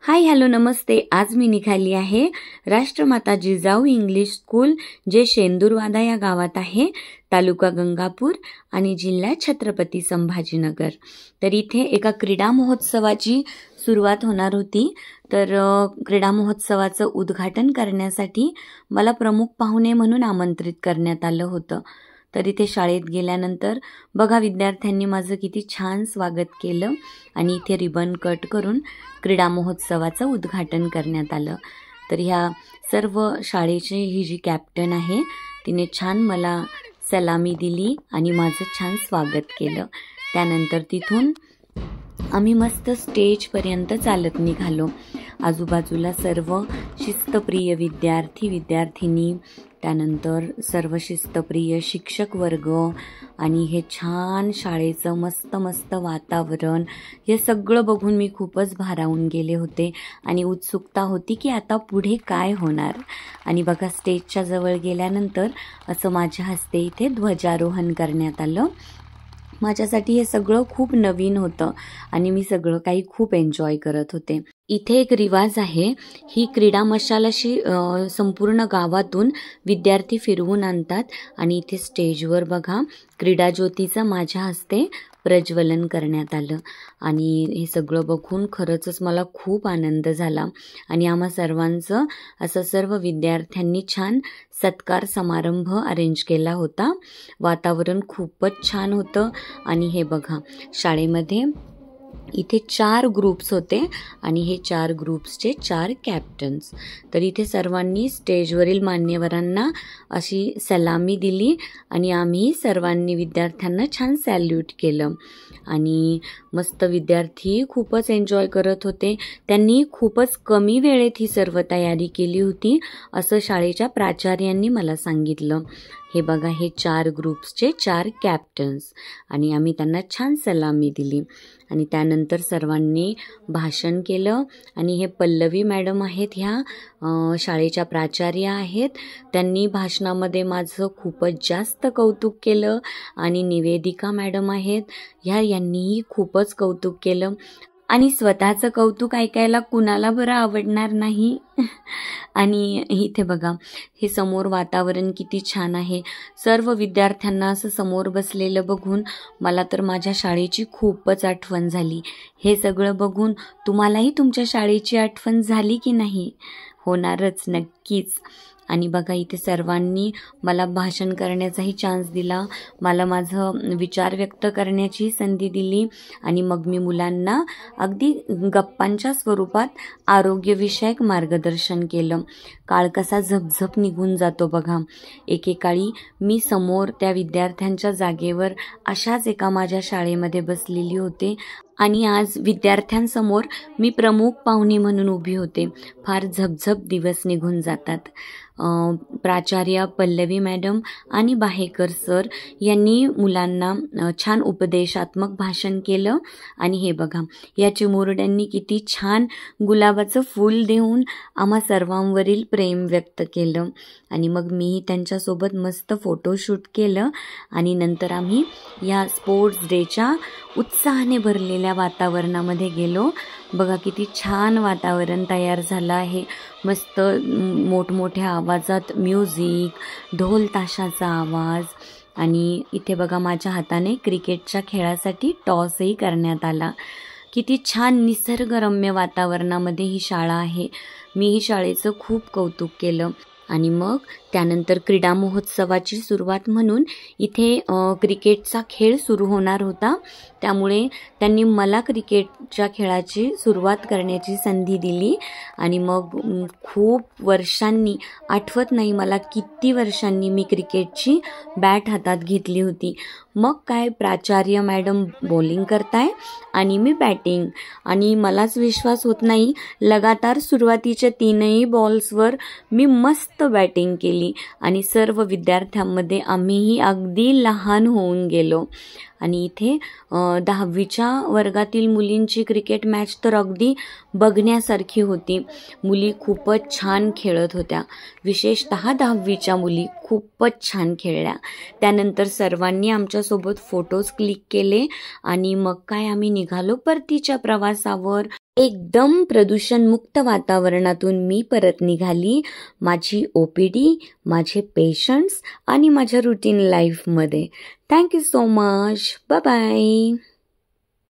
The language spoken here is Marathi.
हाय हॅलो नमस्ते। आज मी निघाली आहे राष्ट्रमाता जिजाऊ इंग्लिश स्कूल जे शेंदूरवादा या गावात आहे, तालुका गंगापूर आणि जिल्हा छत्रपती संभाजीनगर। तर इथे एका क्रीडा महोत्सवाची सुरुवात होणार होती। तर क्रीडा महोत्सवाचं उद्घाटन करण्यासाठी मला प्रमुख पाहुणे म्हणून आमंत्रित करण्यात आलं होतं। तर इथे शाळेत गेल्यानंतर बघा विद्यार्थ्यांनी माझं किती छान स्वागत केलं आणि इथे रिबन कट करून क्रीडा महोत्सवाचं उद्घाटन करण्यात आलं। तर ह्या सर्व शाळेची ही जी कॅप्टन आहे तिने छान मला सलामी दिली आणि माझं छान स्वागत केलं। त्यानंतर तिथून आम्ही मस्त स्टेजपर्यंत चालत निघालो। आजूबाजूला सर्व शिस्तप्रिय विद्यार्थी-विद्यार्थिनी, त्यानंतर सर्व शिस्तप्रिय शिक्षक वर्ग आणि हे छान शाळेचं मस्त वातावरण, हे सगळं बघून मी खूपच भारावून गेले होते आणि उत्सुकता होती की आता पुढे काय होणार। आणि बघा स्टेजच्या जवळ गेल्यानंतर असं माझ्या हस्ते इथे ध्वजारोहण करण्यात आलं। माझ्यासाठी हे सगळं खूप नवीन होतं आणि मी सगळं काही खूप एन्जॉय करत होते। इथे एक रिवाज आहे, ही क्रीडा मशाल अशी संपूर्ण गावातून विद्यार्थी फिरवून आणतात आणि इथे स्टेजवर बघा क्रीडा ज्योतीचं माझ्या हस्ते प्रज्वलन करण्यात आलं आणि हे सगळं बघून खरंच मला खूप आनंद झाला आणि आम्हा सर्वांचं असं सर्व विद्यार्थ्यांनी छान सत्कार समारंभ अरेंज केला होता। वातावरण खूपच छान होतं आणि हे बघा शाळेमध्ये इथे 4 ग्रुप्स होते आणि हे 4 ग्रुप्सचे 4 कॅप्टन्स। तर इथे सर्वांनी स्टेजवरील मान्यवरांना अशी सलामी दिली आणि आम्ही सर्वांनी विद्यार्थ्यांना छान सॅल्यूट केलं आणि मस्त विद्यार्थी खूपच एन्जॉय करत होते। त्यांनी खूपच कमी वेळेत ही सर्व तयारी केली होती असं शाळेच्या प्राचार्यांनी मला सांगितलं। हे बघा हे 4 ग्रुप्सचे 4 कॅप्टन्स आणि आम्ही त्यांना छान सलामी दिली आणि त्यानंतर सर्वांनी भाषण केलं आणि हे पल्लवी मॅडम आहेत, ह्या शाळेच्या प्राचार्य आहेत। त्यांनी भाषणामध्ये माझं खूपच जास्त कौतुक केलं आणि निवेदिका मॅडम आहेत, यांनीही खूपच कौतुक केलं आणि स्वतःचं कौतुक ऐकायला कुणाला बरं आवडणार नाही। आणि इथे बघा हे समोर वातावरण किती छान आहे। सर्व विद्यार्थ्यांना असं समोर बसलेलं बघून मला तर माझ्या शाळेची खूपच आठवण झाली। हे सगळं बघून तुम्हालाही तुमच्या शाळेची आठवण झाली की नाही? होणारच नक्कीच। आणि बघा इथे सर्वांनी मला भाषण करण्याचाही चान्स दिला, मला माझं विचार व्यक्त करण्याची संधी दिली आणि मग मी मुलांना अगदी गप्पांच्या स्वरूपात आरोग्यविषयक मार्गदर्शन केलं। काळ कसा झपझप निघून जातो बघा। एकेकाळी मी समोर त्या विद्यार्थ्यांच्या जागेवर अशाच एका माझ्या शाळेमध्ये बसलेली होते आणि आज विद्यार्थ्यांसमोर मी प्रमुख पाहुणी म्हणून उभी होते। फार झपझप दिवस निघून जातात। प्राचार्य पल्लवी मॅडम आणि बाहेकर सर यांनी मुलांना छान उपदेशात्मक भाषण केलं आणि हे बघा या चिमुरड्यांनी किती छान गुलाबाचं फूल देऊन आम्हा सर्वांवरील प्रेम व्यक्त केलं आणि मग मीही त्यांच्यासोबत मस्त फोटोशूट केलं आणि नंतर आम्ही या स्पोर्ट्स डेच्या उत्साहाने भरलेल्या वातावरणामध्ये गेलो। बघा किती छान वातावरण तयार झालं आहे। मस्त मोठमोठ्या आवाजात म्युझिक, ढोल ताशाचा आवाज आणि इथे बघा माझ्या हाताने क्रिकेटच्या खेळासाठी टॉसही करण्यात आला। किती छान निसर्गरम्य वातावरणामध्ये ही शाळा आहे। मी ही शाळेचं खूप कौतुक केलं आणि मग त्यानंतर क्रीडा महोत्सवाची सुरुवात म्हणून इथे क्रिकेटचा खेळ सुरू होणार होता, त्यामुळे त्यांनी मला क्रिकेटच्या खेळाची सुरुवात करण्याची संधी दिली आणि मग खूप वर्षांनी, आठवत नाही मला किती वर्षांनी मी क्रिकेटची बॅट हातात घेतली होती। मग काय प्राचार्य मॅडम बॉलिंग करताय आणि मी बॅटिंग आणि मलाच विश्वास होत नाही, लगातार सुरुवातीच्या 3ही बॉल्सवर मी मस्त बॅटिंग केली आणि सर्व विद्यार्थ्यांमध्ये आम्हीही अगदी लहान होऊन गेलो। आणि इथे 10वीच्या वर्गातील मुलींची क्रिकेट मॅच तर अगदी बघण्यासारखी होती। मुली खूपच छान खेळत होत्या, विशेषतः 10वीच्या मुली खूपच छान खेळल्या। त्यानंतर सर्वांनी आमच्यासोबत फोटोज क्लिक केले आणि मग काय आम्ही निघालो परतीच्या प्रवासावर। एकदम प्रदूषणमुक्त वातावरणातून मी परत निघाली माझी OPD, माझे पेशंट्स आणि माझ्या रुटीन लाईफमध्ये. Thank you so much. Bye bye.